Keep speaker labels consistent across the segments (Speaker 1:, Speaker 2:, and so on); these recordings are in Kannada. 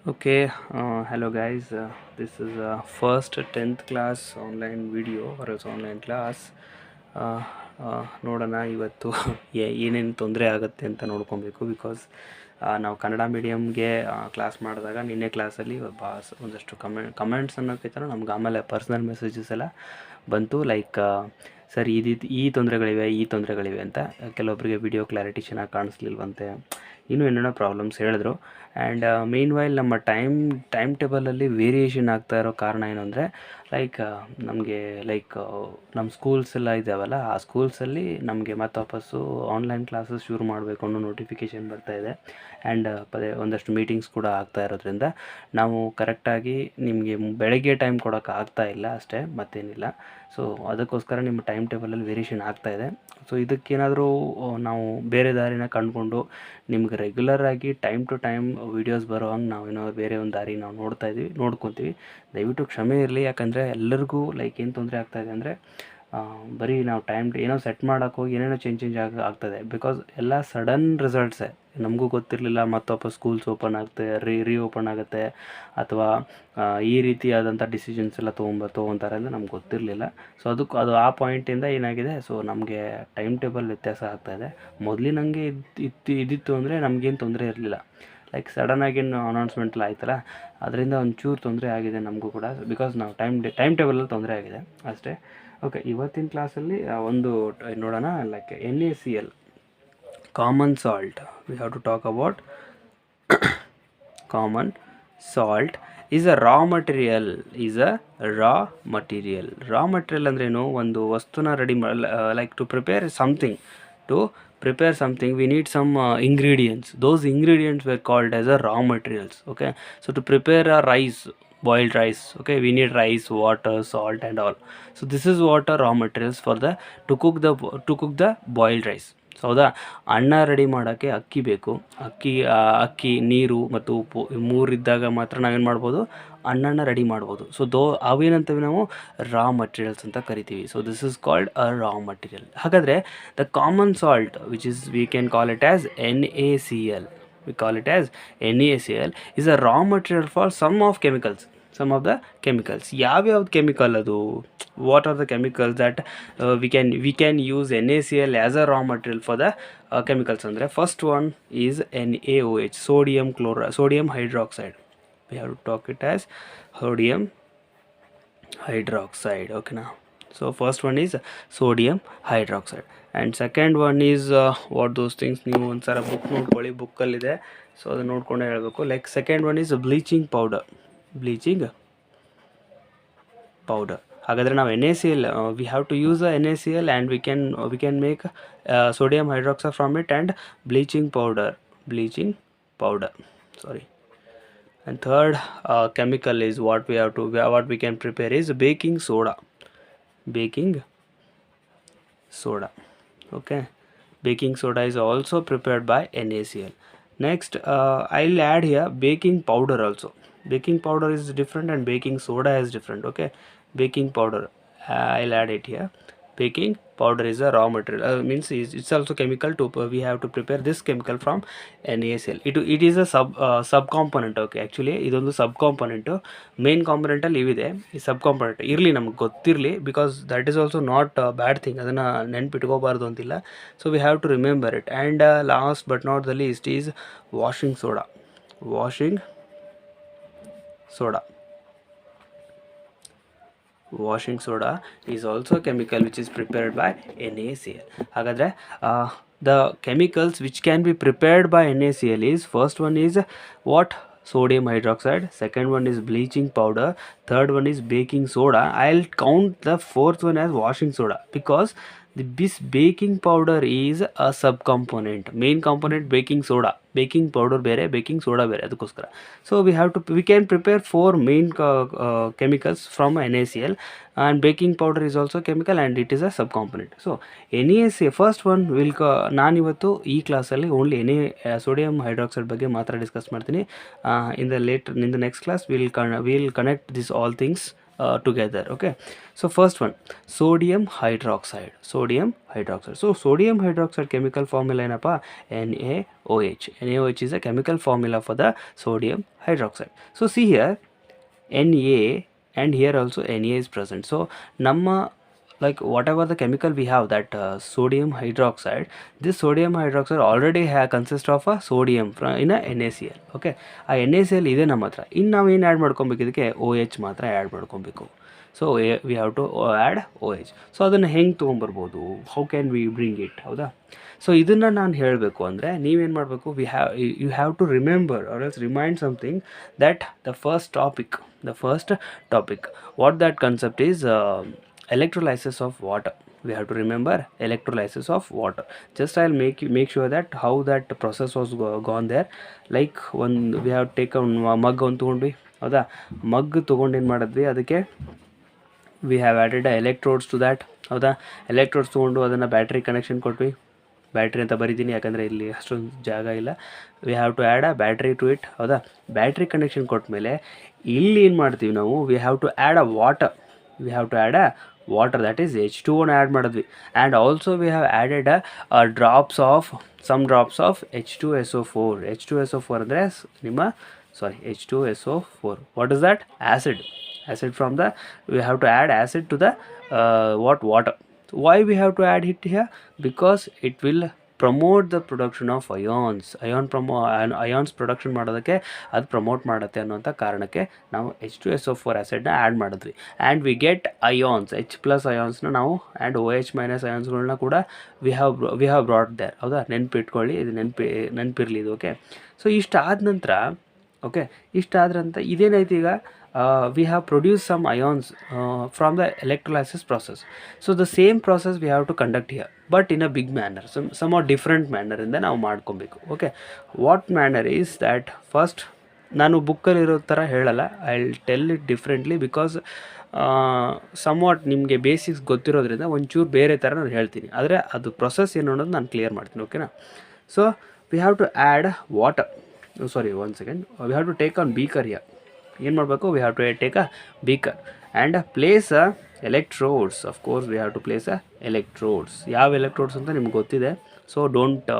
Speaker 1: Okay, hello guys. This is first 10th class online video or else online class. ನೋಡೋಣ ಇವತ್ತು ಏನೇನು ತೊಂದರೆ ಆಗುತ್ತೆ ಅಂತ ನೋಡ್ಕೊಬೇಕು. ಬಿಕಾಸ್ ನಾವು ಕನ್ನಡ ಮೀಡಿಯಮ್ಗೆ ಕ್ಲಾಸ್ ಮಾಡಿದಾಗ ನಿನ್ನೆ ಕ್ಲಾಸಲ್ಲಿ ಒಂದಷ್ಟು ಕಮೆಂಟ್ಸ್ ಅನ್ನೋಕ್ಕಿಂತ ನಮ್ಗೆ ಆಮೇಲೆ ಪರ್ಸ್ನಲ್ ಮೆಸೇಜಸ್ ಎಲ್ಲ ಬಂತು. ಲೈಕ್ ಸರ್ ಈ ತೊಂದರೆಗಳಿವೆ ಅಂತ. ಕೆಲವೊಬ್ಬರಿಗೆ ವಿಡಿಯೋ ಕ್ಲಾರಿಟಿ ಚೆನ್ನಾಗಿ ಕಾಣಿಸ್ಲಿಲ್ವಂತೆ, ಇನ್ನೂ ಏನೇನೋ ಪ್ರಾಬ್ಲಮ್ಸ್ ಹೇಳಿದ್ರು. ಆ್ಯಂಡ್ ಮೇನ್ ವೈಲ್ ನಮ್ಮ ಟೈಮ್ ಟೇಬಲಲ್ಲಿ ವೇರಿಯೇಷನ್ ಆಗ್ತಾ ಇರೋ ಕಾರಣ ಏನು ಅಂದರೆ ನಮಗೆ ನಮ್ಮ ಸ್ಕೂಲ್ಸ್ ಎಲ್ಲ ಇದ್ದಾವಲ್ಲ, ಆ ಸ್ಕೂಲ್ಸಲ್ಲಿ ನಮಗೆ ಮತ್ತೆ ವಾಪಸ್ಸು ಆನ್ಲೈನ್ ಕ್ಲಾಸಸ್ ಶುರು ಮಾಡಬೇಕು ಅನ್ನೋ ನೋಟಿಫಿಕೇಷನ್ ಬರ್ತಾಯಿದೆ. ಆ್ಯಂಡ್ ಒಂದಷ್ಟು ಮೀಟಿಂಗ್ಸ್ ಕೂಡ ಆಗ್ತಾ ಇರೋದ್ರಿಂದ ನಾವು ಕರೆಕ್ಟಾಗಿ ನಿಮಗೆ ಬೆಳಗ್ಗೆ ಟೈಮ್ ಕೊಡೋಕೆ ಆಗ್ತಾ ಇಲ್ಲ ಅಷ್ಟೇ, ಮತ್ತೇನಿಲ್ಲ. ಸೊ ಅದಕ್ಕೋಸ್ಕರ ನಿಮ್ಮ ಟೈಮ್ ಟೇಬಲಲ್ಲಿ ವೇರಿಯೇಷನ್ ಆಗ್ತಾಯಿದೆ. ಸೊ ಇದಕ್ಕೇನಾದರೂ ನಾವು ಬೇರೆ ದಾರಿನ ಕಂಡುಕೊಂಡು ನಿಮ್ಗೆ ರೆಗ್ಯುಲರಾಗಿ ಟೈಮ್ ಟು ಟೈಮ್ ವೀಡಿಯೋಸ್ ಬರೋ ಹಂಗೆ ನಾವೇನೋ ಬೇರೆ ಒಂದು ದಾರಿ ನಾವು ನೋಡ್ಕೊತೀವಿ. ದಯವಿಟ್ಟು ಕ್ಷಮೆ ಇರಲಿ. ಯಾಕಂದರೆ ಎಲ್ಲರಿಗೂ ಏನು ತೊಂದರೆ ಆಗ್ತಾಯಿದೆ ಅಂದರೆ ಬರೀ ನಾವು ಏನೋ ಸೆಟ್ ಮಾಡೋಕ್ಕೋಗಿ ಏನೇನೋ ಚೇಂಜ್ ಆಗ್ತದೆ. ಬಿಕಾಸ್ ಎಲ್ಲ ಸಡನ್ ರಿಸಲ್ಟ್ಸೇ, ನಮಗೂ ಗೊತ್ತಿರಲಿಲ್ಲ ಮತ್ತೆ ವಾಪಸ್ ಸ್ಕೂಲ್ಸ್ ಓಪನ್ ಆಗ್ತದೆ, ಓಪನ್ ಆಗುತ್ತೆ, ಅಥವಾ ಈ ರೀತಿಯಾದಂಥ ಡಿಸಿಷನ್ಸ್ ಎಲ್ಲ ತೊಗೊತಾರೆ ಅಂತ ನಮ್ಗೆ ಗೊತ್ತಿರಲಿಲ್ಲ. ಸೊ ಅದು ಆ ಪಾಯಿಂಟಿಂದ ಏನಾಗಿದೆ, ಸೊ ನಮಗೆ ಟೈಮ್ ಟೇಬಲ್ ವ್ಯತ್ಯಾಸ ಆಗ್ತಾಯಿದೆ. ಮೊದಲಿನಂಗೆ ಇದ್ದಿತ್ತು ಅಂದರೆ ನಮಗೇನು ತೊಂದರೆ ಇರಲಿಲ್ಲ. ಸಡನ್ನಾಗಿ ಅನೌನ್ಸ್ಮೆಂಟ್ ಎಲ್ಲ ಆಯ್ತಲ್ಲ, ಅದರಿಂದ ಒಂಚೂರು ತೊಂದರೆ ಆಗಿದೆ ನಮಗೂ ಕೂಡ. ಬಿಕಾಸ್ ನಾವು ಟೈಮ್ ಟೇಬಲಲ್ಲಿ ತೊಂದರೆ ಆಗಿದೆ ಅಷ್ಟೇ. ಓಕೆ, ಇವತ್ತಿನ ಕ್ಲಾಸಲ್ಲಿ ಒಂದು ನೋಡೋಣ. NaCl, common salt. We have to talk about common salt is a raw material. Raw material ಅಂದ್ರೇನು? ಒಂದು ವಸ್ತುನ ready to prepare something we need some ingredients. Those ingredients were called as a raw materials. Okay, so to prepare a boiled rice, okay, we need rice, water, salt and all. So this is what are raw materials for to cook the boiled rice. So ಹೌದಾ, ಅನ್ನ ರೆಡಿ ಮಾಡೋಕ್ಕೆ ಅಕ್ಕಿ ಬೇಕು. ಅಕ್ಕಿ, ನೀರು ಮತ್ತು ಉಪ್ಪು ಮೂರಿದ್ದಾಗ ಮಾತ್ರ ನಾವೇನು ಮಾಡ್ಬೋದು, ಅನ್ನನ ರೆಡಿ ಮಾಡ್ಬೋದು. ಸೊ ಅವೇನಂತೇವೆ ನಾವು ರಾ ಮಟೀರಿಯಲ್ಸ್ ಅಂತ ಕರಿತೀವಿ. So this is called a raw material. ಹಾಗಾದರೆ the common salt we can call it as NaCl. NaCl is a raw material for some of the chemicals. ಯಾವ್ಯಾವ್ದು ಕೆಮಿಕಲ್ ಅದು? What are the chemicals that we can use NaCl as a raw material for the chemicals ಅಂದರೆ first one is NaOH, sodium hydroxide. We have to talk it as sodium hydroxide. Okay, now so first one is sodium hydroxide and second one is what those things ನೀವು ಒಂದ್ಸಲ ಬುಕ್ ನೋಡ್ಕೊಳ್ಳಿ, ಬುಕ್ಕಲ್ಲಿದೆ. ಸೊ ಅದು ನೋಡ್ಕೊಂಡೆ ಹೇಳಬೇಕು. Second one is bleaching powder. ಹಾಗಾದರೆ ನಾವು NaCl, we have to use a NaCl and we can make sodium hydroxide from it and bleaching powder. And third chemical is what we can prepare is baking soda. Okay, baking soda is also prepared by NaCl. Next, I'll add here baking powder also. Baking powder is different and baking soda is different. Okay, baking powder, I'll add it here. Baking powder is a raw material, means it's also chemical we have to prepare this chemical from NaCl. It is a sub component. Okay, actually ಇದೊಂದು ಸಬ್ ಕಾಂಪೊನೆಂಟು. ಮೇನ್ ಕಾಂಪೊನೆಂಟಲ್ಲಿ ಇವಿದೆ, ಈ ಸಬ್ ಕಾಂಪೊನೆಂಟ್ ಇರಲಿ, ನಮ್ಗೆ ಗೊತ್ತಿರಲಿ. Because that is also not bad thing, ಅದನ್ನು ನೆನ್ಪಿಟ್ಕೋಬಾರ್ದು ಅಂತಿಲ್ಲ. So we have to remember it. And last but not the least is washing soda. Washing soda is also a chemical which is prepared by NaCl. ಹಾಗಾದರೆ the chemicals which can be prepared by NaCl is, first one is what? Sodium hydroxide. Second one is bleaching powder. Third one is baking soda. I'll count the fourth one as washing soda because this baking powder is a sub component. Main component baking soda, baking powder ಬೇರೆ, baking soda ಬೇರೆ, ಅದಕ್ಕೋಸ್ಕರ. So we can prepare 4 main chemicals from NaCl, and baking powder is also chemical and it is a sub component. So NaCl first one ನಾನಿವತ್ತು ಈ ಕ್ಲಾಸಲ್ಲಿ ಓನ್ಲಿ ಸೋಡಿಯಂ ಹೈಡ್ರಾಕ್ಸೈಡ್ ಬಗ್ಗೆ ಮಾತ್ರ ಡಿಸ್ಕಸ್ ಮಾಡ್ತೀನಿ. In the next class we'll connect this all things together. Okay, so first one, sodium hydroxide. Sodium hydroxide. So sodium hydroxide chemical formula ಏನಪ್ಪ, NaOH. NaOH is a chemical formula for the sodium hydroxide. So see here, Na, and here also Na is present. So ನಮ್ಮ like whatever the chemical we have, that sodium hydroxide, this sodium hydroxide already consists of a sodium in a NaCl. Okay, ಆ NaCl ಇದೆ ನಮ್ಮ ಹತ್ರ. ಇನ್ನು ನಾವು ಏನು ಆ್ಯಡ್ ಮಾಡ್ಕೊಬೇಕು, ಇದಕ್ಕೆ OH ಮಾತ್ರ ಆ್ಯಡ್ ಮಾಡ್ಕೊಬೇಕು. So we have to add OH. So ಅದನ್ನು ಹೆಂಗೆ ತೊಗೊಂಬರ್ಬೋದು, how can we bring it, ಹೌದಾ? ಸೊ ಇದನ್ನು ನಾನು ಹೇಳಬೇಕು ಅಂದರೆ ನೀವೇನು ಮಾಡಬೇಕು, you have to remember or else remind something that the first topic what that concept is electrolysis of water. We have to remember electrolysis of water. Just I'll make sure that how that process was gone there. Like one, we have taken mug on ತೊಗೊಂಡ್ವಿ, ಹೌದಾ? ಮಗ್ ತೊಗೊಂಡು ಏನು ಮಾಡಿದ್ವಿ, ಅದಕ್ಕೆ we have added electrodes to that, ಹೌದಾ? ಎಲೆಕ್ಟ್ರೋಡ್ಸ್ ತೊಗೊಂಡು ಅದನ್ನು ಬ್ಯಾಟ್ರಿ ಕನೆಕ್ಷನ್ ಕೊಟ್ವಿ. ಬ್ಯಾಟ್ರಿ ಅಂತ ಬರೀತೀನಿ ಯಾಕಂದರೆ ಇಲ್ಲಿ ಅಷ್ಟೊಂದು ಜಾಗ ಇಲ್ಲ. We have to add a battery to it, ಹೌದಾ? ಬ್ಯಾಟ್ರಿ ಕನೆಕ್ಷನ್ ಕೊಟ್ಟ ಮೇಲೆ ಇಲ್ಲಿ ಏನು ಮಾಡ್ತೀವಿ ನಾವು, we have to add a water, that is H2O add ಮಾಡಿದ್ವಿ. And also we have added some drops of H2SO4. H2SO4 ಅಂದರೆ ನಿಮ್ಮ H2SO4, what is that? Acid from the, we have to add acid to the water. Why we have to add it here? Because it will promote the production of ions production ಮಾಡೋದಕ್ಕೆ ಅದು ಪ್ರಮೋಟ್ ಮಾಡುತ್ತೆ ಅನ್ನೋಂಥ ಕಾರಣಕ್ಕೆ ನಾವು H2SO4 ಆ್ಯಸಿಡ್ನ ಆ್ಯಡ್ ಮಾಡಿದ್ವಿ. And we get ions, H+ ಅಯಾನ್ಸ್ನ ನಾವು, ಆ್ಯಂಡ್ OH- ಅಯಾನ್ಸ್ಗಳನ್ನ ಕೂಡ ವಿ ಹ್ಯಾವ್ ಬ್ರಾಟ್ ದೇರ್, ಹೌದಾ? ನೆನಪಿಟ್ಕೊಳ್ಳಿ, ಇದು ನೆನಪಿರಲಿ ಇದು. ಓಕೆ, ಸೊ ಇಷ್ಟಾದ ನಂತರ ಇದೇನೈತಿ ಈಗ, we have produced some ions from the electrolysis process. So the same process we have to conduct here, but in a big manner, somewhat different manner ಇಂದ ನಾವು ಮಾಡ್ಕೊಬೇಕು. Okay, what manner is that, first ನಾನು ಬುಕ್ಕಲ್ಲಿರೋ ಥರ ಹೇಳಲ್ಲ, I will tell it differently, because somewhat ನಿಮಗೆ ಬೇಸಿಕ್ಸ್ ಗೊತ್ತಿರೋದ್ರಿಂದ ಒಂಚೂರು ಬೇರೆ ಥರ ನಾನು ಹೇಳ್ತೀನಿ, ಆದರೆ ಅದು ಪ್ರೊಸೆಸ್ ಏನು ಅನ್ನೋದು ನಾನು ಕ್ಲಿಯರ್ ಮಾಡ್ತೀನಿ. ಓಕೆನಾ? So we have to add water, one second, we have to take an beaker here. ಏನು ಮಾಡಬೇಕು, we have to take a beaker and place electrodes. Of course we have to place electrodes. ಯಾವ ಎಲೆಕ್ಟ್ರೋಡ್ಸ್ ಅಂತ ನಿಮ್ಗೆ ಗೊತ್ತಿದೆ, so don't,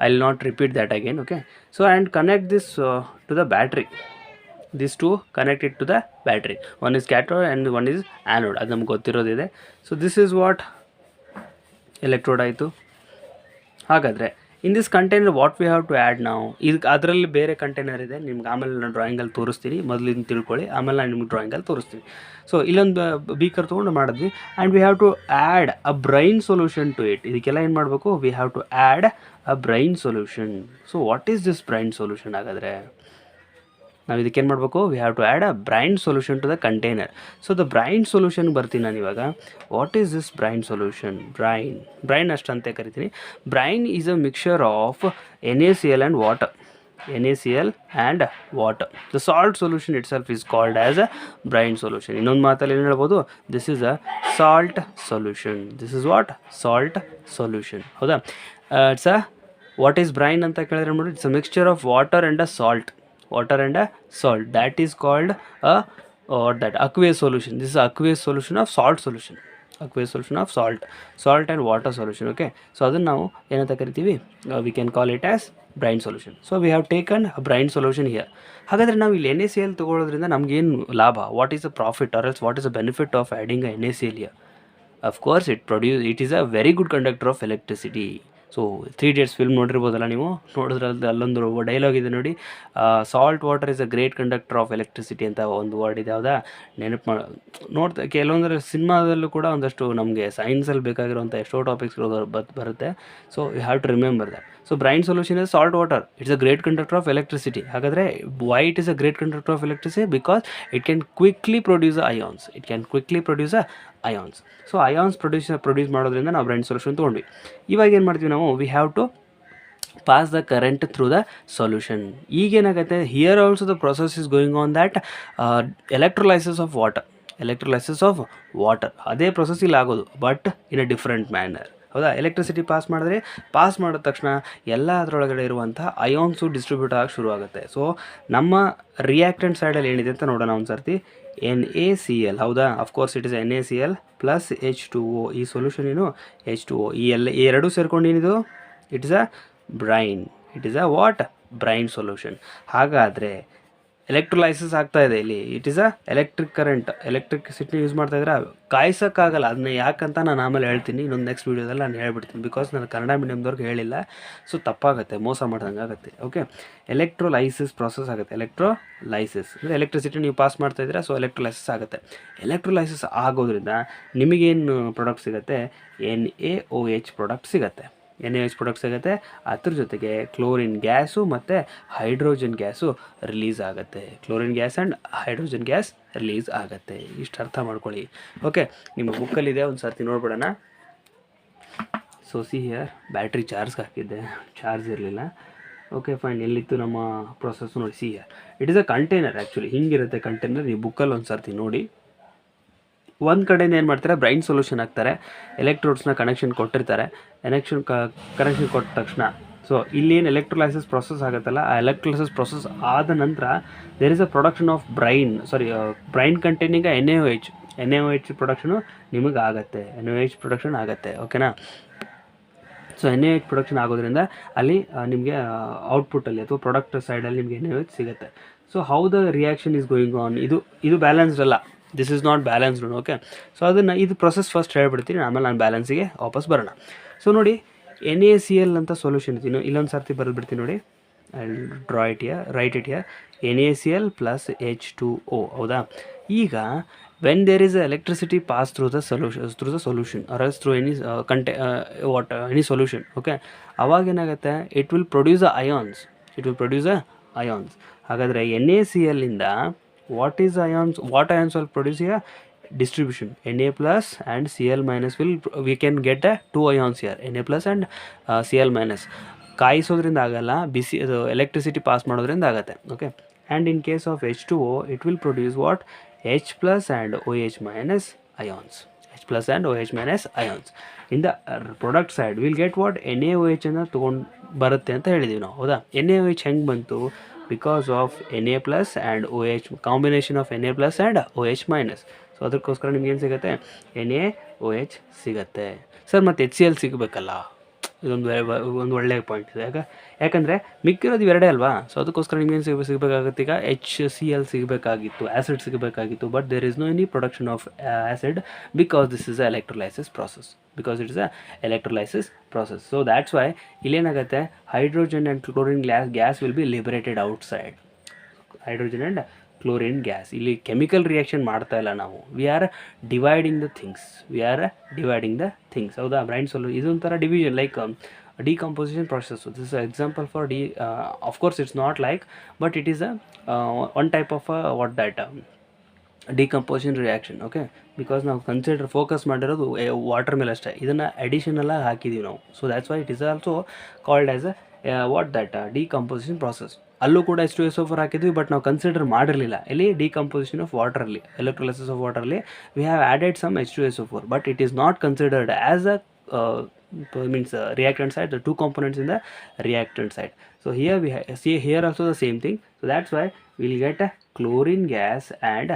Speaker 1: I will not repeat that again. Okay, so and connect this to the battery. This to connect it to the battery. One is cathode and one is anode, ಅದು ನಮ್ಗೆ ಗೊತ್ತಿರೋದಿದೆ. So this is what electrode ಆಯಿತು. ಹಾಗಾದರೆ in this container what we have to add ನಾವು, ಇದಕ್ಕೆ ಅದರಲ್ಲಿ ಬೇರೆ ಕಂಟೈನರ್ ಇದೆ, ನಿಮ್ಗೆ ಆಮೇಲೆ ನಾನು ಡ್ರಾಯಿಂಗಲ್ಲಿ ತೋರಿಸ್ತೀನಿ, ಮೊದಲು ಇದನ್ನು ತಿಳ್ಕೊಳ್ಳಿ, ಆಮೇಲೆ ನಾನು ನಿಮ್ಗೆ ಡ್ರಾಯಿಂಗಲ್ಲಿ ತೋರಿಸ್ತೀನಿ. ಸೊ ಇಲ್ಲೊಂದು ಬೀಕರ್ ತೊಗೊಂಡು ಮಾಡಿದ್ವಿ, and we have to add a brine solution to it. ಇದಕ್ಕೆಲ್ಲ ಏನು ಮಾಡಬೇಕು, we have to add a brine solution. So what is this brine solution? ಹಾಗಾದರೆ ನಾವು ಇದಕ್ಕೇನು ಮಾಡಬೇಕು, we have to add a brine solution to the container. So the brine solution ಬರ್ತೀನಿ ನಾನು ಇವಾಗ. What is this brine solution? Brine ಅಷ್ಟಂತೆ ಕರಿತೀನಿ. Brine is a mixture of NaCl and water. NaCl and water. The salt solution itself is called as a brine solution. ಇನ್ನೊಂದು ಮಾತಲ್ಲಿ ಏನು ಹೇಳ್ಬೋದು, this is a salt solution. This is what? Salt solution, ಹೌದಾ? It's a, what is brine ಅಂತ ಕೇಳಿದ್ರೆ ನೋಡಿ, it's a mixture of water and a salt. That is called aqueous solution. This is aqueous solution of salt solution. Aqueous solution of salt and water solution. Okay, so ಅದನ್ನು ನಾವು ಏನಂತ ಕರಿತೀವಿ, we can call it as brine solution. So we have taken a brine solution here. ಹಾಗಾದರೆ ನಾವು ಇಲ್ಲಿ NaCl ತಗೊಳ್ಳೋದ್ರಿಂದ ನಮಗೇನು ಲಾಭ? What is the profit, or else what is the benefit of adding a NaCl here? Of course, it is a very good conductor of electricity. So 3 Idiots film ನೋಡಿರ್ಬೋದಲ್ಲ ನೀವು, ನೋಡಿದ್ರಲ್ಲಿ ಅಲ್ಲೊಂದು ಡೈಲಾಗ್ ಇದೆ ನೋಡಿ, salt water is a great conductor of electricity ಅಂತ ಒಂದು ವರ್ಡ್ ಇದೆ, ಹೌದಾ? ನೆನಪು ನೋಡ್ತಾ ಕೆಲವೊಂದು ಸಿನಿಮಾದಲ್ಲೂ ಕೂಡ ಒಂದಷ್ಟು ನಮಗೆ ಸೈನ್ಸಲ್ಲಿ ಬೇಕಾಗಿರುವಂಥ ಎಷ್ಟೋ ಟಾಪಿಕ್ಸ್ಗಳು ಬರುತ್ತೆ. So you have to remember that. So brine solution is salt water, it's a great conductor of electricity. ಹಾಗಾದರೆ why it is a great conductor of electricity? Because it can quickly produce ions. So ions produce ಮಾಡೋದ್ರಿಂದ ನಾವು ಬ್ರೈನ್ ಸೊಲ್ಯೂಷನ್ ತೊಗೊಂಡ್ವಿ. ಇವಾಗ ಏನು ಮಾಡ್ತೀವಿ ನಾವು, we have to pass the current through the solution. ಈಗೇನಾಗುತ್ತೆ, here also the process is going on that electrolysis of water. ಅದೇ ಪ್ರೊಸೆಸ್ ಇಲ್ಲಿ ಆಗೋದು, but in a different manner. ಹೌದಾ. ಎಲೆಕ್ಟ್ರಿಸಿಟಿ ಪಾಸ್ ಮಾಡಿದ ತಕ್ಷಣ ಎಲ್ಲ ಅದರೊಳಗಡೆ ಇರುವಂಥ ಅಯಾನ್ಸು ಡಿಸ್ಟ್ರಿಬ್ಯೂಟ್ ಆಗಿ ಶುರು ಆಗುತ್ತೆ. ಸೊ ನಮ್ಮ ರಿಯಾಕ್ಟೆಂಟ್ ಸೈಡಲ್ಲಿ ಏನಿದೆ ಅಂತ ನೋಡೋಣ ಒಂದು ಸರ್ತಿ. NaCl, ಹೌದಾ. Of course it is NaCl plus H2O. ಈ ಸೊಲ್ಯೂಷನ್ ಏನು H2O. ಈ ಎರಡೂ ಸೇರ್ಕೊಂಡು ಏನಿದು it is a brain. It is a what brain solution. ಹಾಗಾದರೆ ಎಲೆಕ್ಟ್ರೋಲೈಸಿಸ್ ಆಗ್ತಾ ಇದೆ ಇಲ್ಲಿ. It is a electric current, electricity use ಮಾಡ್ತಾ ಇದ್ರೆ ಕಾಯಿಸೋಕ್ಕಾಗಲ್ಲ. ಅದನ್ನ ಯಾಕಂತ ನಾನು ಆಮೇಲೆ ಹೇಳ್ತೀನಿ, ಇನ್ನೊಂದು ನೆಕ್ಸ್ಟ್ ವೀಡಿಯೋದಲ್ಲಿ ನಾನು ಹೇಳ್ಬಿಡ್ತೀನಿ. ಬಿಕಾಸ್ ನಾನು ಕನ್ನಡ ಮೀಡಿಯಮ್ದವ್ರಿಗೆ ಹೇಳಿಲ್ಲ, ಸೊ ತಪ್ಪಾಗುತ್ತೆ, ಮೋಸ ಮಾಡ್ದಂಗೆ ಆಗುತ್ತೆ. ಓಕೆ, ಎಲೆಕ್ಟ್ರೋಲೈಸಿಸ್ ಪ್ರಾಸೆಸ್ ಆಗುತ್ತೆ. ಎಲೆಕ್ಟ್ರೋಲೈಸಿಸ್ ಅಂದರೆ ಎಲೆಕ್ಟ್ರಿಸಿಟಿ ನೀವು ಪಾಸ್ ಮಾಡ್ತಾ ಇದ್ದೀರಾ, ಸೊ ಎಲೆಕ್ಟ್ರೋಲೈಸಿಸ್ ಆಗುತ್ತೆ. ಎಲೆಕ್ಟ್ರೋಲೈಸಿಸ್ ಆಗೋದ್ರಿಂದ ನಿಮಗೇನು ಪ್ರಾಡಕ್ಟ್ ಸಿಗುತ್ತೆ? NaOH ಪ್ರಾಡಕ್ಟ್ ಸಿಗುತ್ತೆ. NaOH ಪ್ರಾಡಕ್ಟ್ ಸಿಗುತ್ತೆ. ಅದ್ರ ಜೊತೆಗೆ ಕ್ಲೋರಿನ್ ಗ್ಯಾಸು ಮತ್ತು ಹೈಡ್ರೋಜನ್ ಗ್ಯಾಸು ರಿಲೀಸ್ ಆಗುತ್ತೆ. Chlorine gas and hydrogen gas release ಆಗುತ್ತೆ. ಇಷ್ಟು ಅರ್ಥ ಮಾಡ್ಕೊಳ್ಳಿ. ಓಕೆ, ನಿಮ್ಮ ಬುಕ್ಕಲ್ಲಿದೆ, ಒಂದು ಸರ್ತಿ ನೋಡ್ಬಿಡೋಣ. ಸೊ ಸಿ ಹಿಯರ್, ಬ್ಯಾಟ್ರಿ ಚಾರ್ಜ್ಗೆ ಹಾಕಿದ್ದೆ, ಚಾರ್ಜ್ ಇರಲಿಲ್ಲ. ಓಕೆ ಫೈನ್, ಎಲ್ಲಿತ್ತು ನಮ್ಮ ಪ್ರೊಸೆಸ್ ನೋಡಿ. See here, it is a container. Actually ಹಿಂಗಿರುತ್ತೆ ಕಂಟೈನರ್. ನೀವು ಬುಕ್ಕಲ್ಲಿ ಒಂದು ಸರ್ತಿ ನೋಡಿ. ಒಂದು ಕಡೆಯಿಂದ ಏನು ಮಾಡ್ತಾರೆ, ಬ್ರೈನ್ ಸೊಲ್ಯೂಷನ್ ಹಾಕ್ತಾರೆ, ಎಲೆಕ್ಟ್ರೋಡ್ಸ್ನ ಕನೆಕ್ಷನ್ ಕೊಟ್ಟಿರ್ತಾರೆ. ಕನೆಕ್ಷನ್ ಕೊಟ್ಟ ತಕ್ಷಣ ಸೊ ಇಲ್ಲೇನು ಎಲೆಕ್ಟ್ರೋಲೈಸಿಸ್ ಪ್ರೊಸೆಸ್ ಆಗುತ್ತಲ್ಲ, ಆ ಎಲೆಕ್ಟ್ರೋಲೈಸಿಸ್ ಪ್ರೊಸೆಸ್ ಆದ ನಂತರ there is a production of brine containing NaOH production ನಿಮಗೆ ಆಗುತ್ತೆ. NaOH ಪ್ರೊಡಕ್ಷನ್ ಆಗುತ್ತೆ. ಓಕೆನಾ. ಸೊ NaOH ಪ್ರೊಡಕ್ಷನ್ ಆಗೋದ್ರಿಂದ ಅಲ್ಲಿ ನಿಮಗೆ ಔಟ್ಪುಟ್ಟಲ್ಲಿ ಅಥವಾ ಪ್ರಾಡಕ್ಟ್ ಸೈಡಲ್ಲಿ ನಿಮಗೆ NaOH ಸಿಗುತ್ತೆ. So how the reaction is going on, ಇದು ಬ್ಯಾಲೆನ್ಸ್ಡ್ ಅಲ್ಲ. This is not balanced. Okay, so ಅದನ್ನು ಇದು ಪ್ರೊಸೆಸ್ ಫಸ್ಟ್ ಹೇಳ್ಬಿಡ್ತೀನಿ, ಆಮೇಲೆ ನಾನು ಬ್ಯಾಲೆನ್ಸಿಗೆ ವಾಪಸ್ ಬರೋಣ. ಸೊ ನೋಡಿ, NaCl ಅಂತ ಸೊಲ್ಯೂಷನ್ ಇದ್ದೀನಿ. ಇಲ್ಲೊಂದು ಸರ್ತಿ ಬರೆದ್ಬಿಡ್ತೀನಿ ನೋಡಿ. I write it here. NaCl plus H2O, ಹೌದಾ. ಈಗ when there is electricity pass through the solution or else through any solution. Okay, ಅವಾಗೇನಾಗುತ್ತೆ, ಇಟ್ ವಿಲ್ ಪ್ರೊಡ್ಯೂಸ್ ಅಯಾನ್ಸ್. ಹಾಗಾದರೆ NaCl ಇಂದ what ions will produce here? Distribution. Na plus and Cl minus we can get 2 ions here, Na plus and Cl minus. ಕಾಯಿಸೋದ್ರಿಂದ ಆಗಲ್ಲ, ಬಿಸಿ ಅದು ಎಲೆಕ್ಟ್ರಿಸಿಟಿ ಪಾಸ್ ಮಾಡೋದ್ರಿಂದ ಆಗುತ್ತೆ. Okay, and in case of H2O it will produce what? H plus and OH minus ions. In the product side will get what? NaOH ಅನ್ನು ತೊಗೊಂಡು ಬರುತ್ತೆ ಅಂತ ಹೇಳಿದ್ದೀವಿ ನಾವು, ಹೌದಾ. NaOH ಹೆಂಗೆ ಬಂತು? Because of Na plus and OH, combination of Na plus and OH minus. So ಅದಕ್ಕೋಸ್ಕರ ನಿಮ್ಗೆ ಏನು ಸಿಗುತ್ತೆ? NaOH ಸಿಗುತ್ತೆ. ಸರ್ ಮತ್ತು HCl ಸಿಗಬೇಕಲ್ಲ, ಒಂದು ಒಳ್ಳೆಯ ಪಾಯಿಂಟ್ ಇದೆ. ಯಾಕಂದರೆ ಮಿಕ್ಕಿರೋದು ಇವೆರಡೇ ಅಲ್ವಾ. ಸೊ ಅದಕ್ಕೋಸ್ಕರ ನಿಮ್ಗೇನು ಸಿಗಬೇಕಾಗುತ್ತೆ? ಈಗ HCl ಸಿಗಬೇಕಾಗಿತ್ತು, ಆ್ಯಸಿಡ್ ಸಿಗಬೇಕಾಗಿತ್ತು. But there is no any production of acid because this is a electrolysis process. So that's why ಇಲ್ಲೇನಾಗುತ್ತೆ, hydrogen and chlorine gas will be liberated outside. Hydrogen and chlorine gas. ಇಲ್ಲಿ ಕೆಮಿಕಲ್ ರಿಯಾಕ್ಷನ್ ಮಾಡ್ತಾ ಇಲ್ಲ ನಾವು. We are dividing the things. ಹೌದಾ. ಬ್ರೈನ್ ಇದೊಂಥರ division, like decomposition process. So this is an example for of course it's not like, but it is a one type of decomposition reaction. Okay, because ನಾವು ಫೋಕಸ್ ಮಾಡಿರೋದು ವಾಟರ್ ಮೇಲೆ ಅಷ್ಟೇ. ಇದನ್ನು ಅಡಿಷನಲ್ ಆಗಿ ಹಾಕಿದ್ದೀವಿ ನಾವು. So that's why it is also called as decomposition process. ಅಲ್ಲೂ ಕೂಡ H2SO4 ಹಾಕಿದ್ವಿ, ಬಟ್ ನಾವು ಕನ್ಸಿಡರ್ ಮಾಡಿರಲಿಲ್ಲ. ಇಲ್ಲಿ ಡಿಕಂಪೋಸಿಷನ್ ಆಫ್ ವಾಟರಲ್ಲಿ, ಎಲೆಕ್ಟ್ರೋಲೈಸಿಸ್ ಆಫ್ ವಾಟರಲ್ಲಿ we have added some H2SO4, but it is not considered as a reactant side, the two components in the reactant side. So here we see here also the same thing. So that's why we'll get a chlorine gas and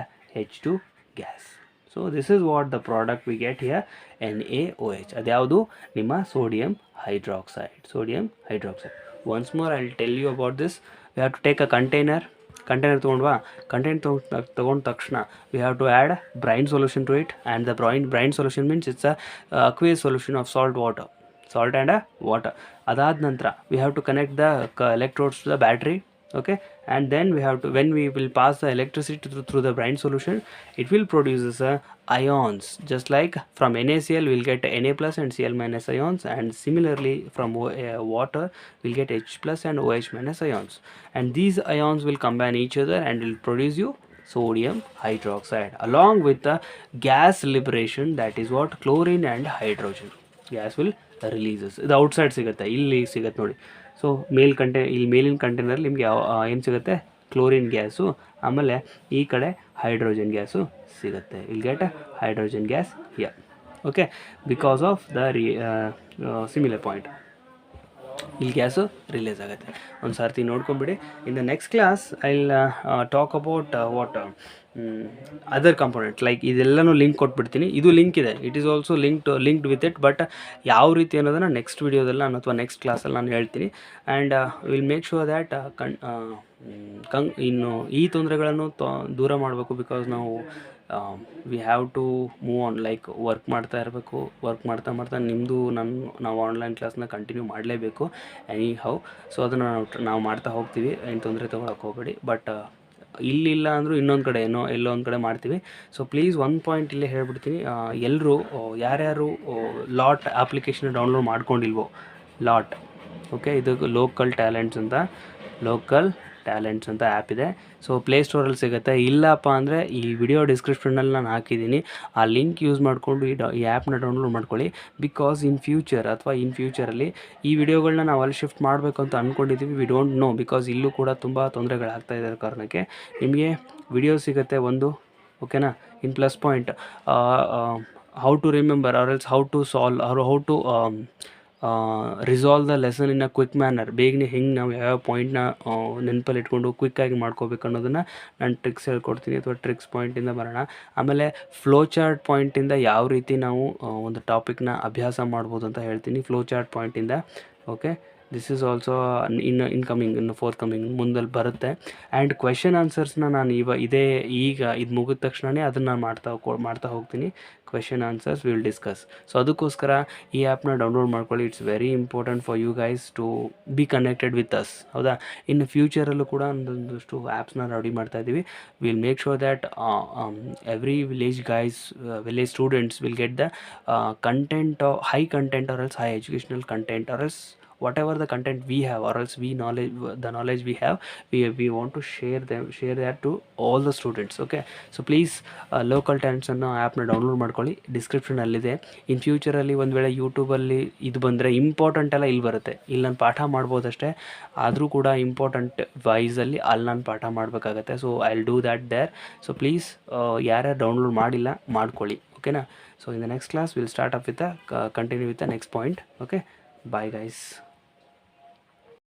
Speaker 1: H2 gas. So this is what the product we get here, NaOH. ಅದ್ಯಾವುದು? ನಿಮ್ಮ sodium hydroxide. Once more I'll tell you about this. We have to take a container ತೊಗೊಂಡ್ವಾ. ತೊಗೊಂಡ ತಕ್ಷಣ we have to add brine solution to it, and the brine solution means it's a aqueous solution of salt and water. ಅದಾದ ನಂತರ we have to connect the electrodes to the battery. Okay, and then when we will pass the electricity through the brine solution, it will produce ions. Just like from NaCl we'll get Na plus and Cl minus ions, and similarly from water we'll get H plus and OH minus ions, and these ions will combine each other and will produce you sodium hydroxide along with the gas liberation, that is what? Chlorine and hydrogen gas will releases. ಇದು ಔಟ್ಸೈಡ್ ಸಿಗುತ್ತೆ, ಇಲ್ಲಿ ಸಿಗುತ್ತೆ ನೋಡಿ. ಸೊ ಇಲ್ಲಿ ಮೇಲಿನ ಕಂಟೈನರ್ ನಿಮಗೆ ಏನು ಸಿಗುತ್ತೆ? ಕ್ಲೋರಿನ್ ಗ್ಯಾಸು, ಆಮೇಲೆ ಈ ಕಡೆ ಹೈಡ್ರೋಜನ್ ಗ್ಯಾಸು ಸಿಗುತ್ತೆ. ಇಲ್ಲಿ get hydrogen gas here. Okay, because of the similar point ಇಲ್ಲಿ ಗ್ಯಾಸು ರಿಲೀಸ್ ಆಗುತ್ತೆ. ಒಂದು ಸರ್ತಿ ನೋಡ್ಕೊಂಬಿಡಿ. In the next class I will talk about what other component, like ಇದೆಲ್ಲನೂ ಲಿಂಕ್ ಕೊಟ್ಬಿಡ್ತೀನಿ. ಇದು ಲಿಂಕ್ ಇದೆ, it is also linked with it, but ಯಾವ ರೀತಿ ಅನ್ನೋದನ್ನು ನೆಕ್ಸ್ಟ್ ವೀಡಿಯೋದಲ್ಲಿ ನಾನು ಅಥವಾ ನೆಕ್ಸ್ಟ್ ಕ್ಲಾಸಲ್ಲಿ ನಾನು ಹೇಳ್ತೀನಿ. And will make sure that ಇನ್ನು ಈ ತೊಂದರೆಗಳನ್ನು ದೂರ ಮಾಡಬೇಕು. ಬಿಕಾಸ್ ನಾವು we have to move on, like work ಮಾಡ್ತಾ ಇರಬೇಕು. ವರ್ಕ್ ಮಾಡ್ತಾ ನಿಮ್ಮದು ನಾವು ಆನ್ಲೈನ್ ಕ್ಲಾಸ್ನ ಕಂಟಿನ್ಯೂ ಮಾಡಲೇಬೇಕು ಎನಿ ಹೌ. ಸೊ ಅದನ್ನು ನಾವು ಮಾಡ್ತಾ ಹೋಗ್ತೀವಿ, ಏನು ತೊಂದರೆ ತೊಗೊಳಕ್ಕೆ ಹೋಗಬೇಡಿ. ಬಟ್ ಇಲ್ಲಿಲ್ಲ ಅಂದರೂ ಇನ್ನೊಂದು ಕಡೆ ಎಲ್ಲೋ ಒಂದು ಕಡೆ ಮಾಡ್ತೀವಿ. ಸೊ ಪ್ಲೀಸ್ ಒಂದು ಪಾಯಿಂಟ್ ಇಲ್ಲೇ ಹೇಳ್ಬಿಡ್ತೀನಿ, ಎಲ್ಲರೂ ಯಾರ್ಯಾರು ಲಾಟ್ ಅಪ್ಲಿಕೇಶನ್ ಡೌನ್ಲೋಡ್ ಮಾಡ್ಕೊಂಡಿಲ್ವೋ, ಲಾಟ್, ಓಕೆ, ಇದು ಲೋಕಲ್ ಟ್ಯಾಲೆಂಟ್ಸ್ ಅಂತ ಆ್ಯಪ್ ಇದೆ. ಸೊ ಪ್ಲೇಸ್ಟೋರಲ್ಲಿ ಸಿಗುತ್ತೆ. ಇಲ್ಲಪ್ಪ ಅಂದರೆ ಈ ವಿಡಿಯೋ ಡಿಸ್ಕ್ರಿಪ್ಷನಲ್ಲಿ ನಾನು ಹಾಕಿದ್ದೀನಿ, ಆ ಲಿಂಕ್ ಯೂಸ್ ಮಾಡಿಕೊಂಡು ಈ ಆ್ಯಪ್ನ ಡೌನ್ಲೋಡ್ ಮಾಡ್ಕೊಳ್ಳಿ. ಬಿಕಾಸ್ ಇನ್ ಫ್ಯೂಚರಲ್ಲಿ ಈ ವಿಡಿಯೋಗಳನ್ನ ನಾವು ಅಲ್ಲಿ ಶಿಫ್ಟ್ ಮಾಡಬೇಕು ಅಂತ ಅಂದ್ಕೊಂಡಿದ್ದೀವಿ. ವಿ ಡೋಂಟ್ ನೋ, ಬಿಕಾಸ್ ಇಲ್ಲೂ ಕೂಡ ತುಂಬ ತೊಂದರೆಗಳಾಗ್ತಾ ಇರೋ ಕಾರಣಕ್ಕೆ ನಿಮಗೆ ವಿಡಿಯೋ ಸಿಗುತ್ತೆ ಒಂದು, ಓಕೆನಾ. In plus point how to remember or else how to solve or how to resolve the lesson in a quick manner. ಬೇಗನೆ ಹೆಂಗೆ ನಾವು ಯಾವ ಪಾಯಿಂಟ್ನ ನೆನಪಲ್ಲಿ ಇಟ್ಕೊಂಡು ಕ್ವಿಕ್ಕಾಗಿ ಮಾಡ್ಕೋಬೇಕು ಅನ್ನೋದನ್ನು ನಾನು ಟ್ರಿಕ್ಸ್ ಹೇಳ್ಕೊಡ್ತೀನಿ, ಅಥವಾ ಟ್ರಿಕ್ಸ್ ಪಾಯಿಂಟಿಂದ ಬರೋಣ. ಆಮೇಲೆ ಫ್ಲೋ ಚಾರ್ಟ್ ಪಾಯಿಂಟಿಂದ ಯಾವ ರೀತಿ ನಾವು ಒಂದು ಟಾಪಿಕ್ನ ಅಭ್ಯಾಸ ಮಾಡ್ಬೋದು ಅಂತ ಹೇಳ್ತೀನಿ, ಫ್ಲೋ ಚಾರ್ಟ್ ಪಾಯಿಂಟಿಂದ. ಓಕೆ, ದಿಸ್ ಈಸ್ ಆಲ್ಸೋ ಇನ್ನು ಫೋರ್ತ್ ಕಮಿಂಗ್ ಮುಂದಲ್ಲಿ ಬರುತ್ತೆ. ಆ್ಯಂಡ್ ಕ್ವೆಶನ್ ಆನ್ಸರ್ಸ್ನ ನಾನು ಈಗ ಇದು ಮುಗಿದ ತಕ್ಷಣವೇ ಅದನ್ನು ನಾನು ಮಾಡ್ತಾ ಹೋಗ್ತೀನಿ. Question answers will discuss. So ಅದಕ್ಕೋಸ್ಕರ ಈ ಆ್ಯಪ್ನ ಡೌನ್ಲೋಡ್ ಮಾಡ್ಕೊಳ್ಳಿ. It's very important for you guys to be connected with us, ಹೌದಾ. ಇನ್ನು ಫ್ಯೂಚರಲ್ಲೂ ಕೂಡ ಒಂದೊಂದಷ್ಟು ಆ್ಯಪ್ಸ್ನ ರೆಡಿ ಮಾಡ್ತಾ ಇದ್ದೀವಿ. Will make sure that every village students will get the content, high content or else high educational content or else whatever the content we have, or else the knowledge we have, we want to share that to all the students. Okay, so please local talents ಅನ್ನೋ ಆ್ಯಪ್ನ ಡೌನ್ಲೋಡ್ ಮಾಡ್ಕೊಳ್ಳಿ, ಡಿಸ್ಕ್ರಿಪ್ಷನಲ್ಲಿದೆ. ಇನ್ ಫ್ಯೂಚರಲ್ಲಿ ಒಂದು ವೇಳೆ ಯೂಟ್ಯೂಬಲ್ಲಿ ಇದು ಬಂದರೆ ಇಂಪಾರ್ಟೆಂಟ್ ಎಲ್ಲ ಇಲ್ಲಿ ಬರುತ್ತೆ. ಇಲ್ಲಿ ನಾನು ಪಾಠ ಮಾಡ್ಬೋದಷ್ಟೇ, ಆದರೂ ಕೂಡ ಇಂಪಾರ್ಟೆಂಟ್ ವೈಸಲ್ಲಿ ಅಲ್ಲಿ ನಾನು ಪಾಠ ಮಾಡಬೇಕಾಗತ್ತೆ. So I will do that there. So please ಯಾರ್ಯಾರು ಡೌನ್ಲೋಡ್ ಮಾಡಿಲ್ಲ ಮಾಡ್ಕೊಳ್ಳಿ, ಓಕೆನಾ. So in the next class will start up with continue with the next point. Okay, bye guys.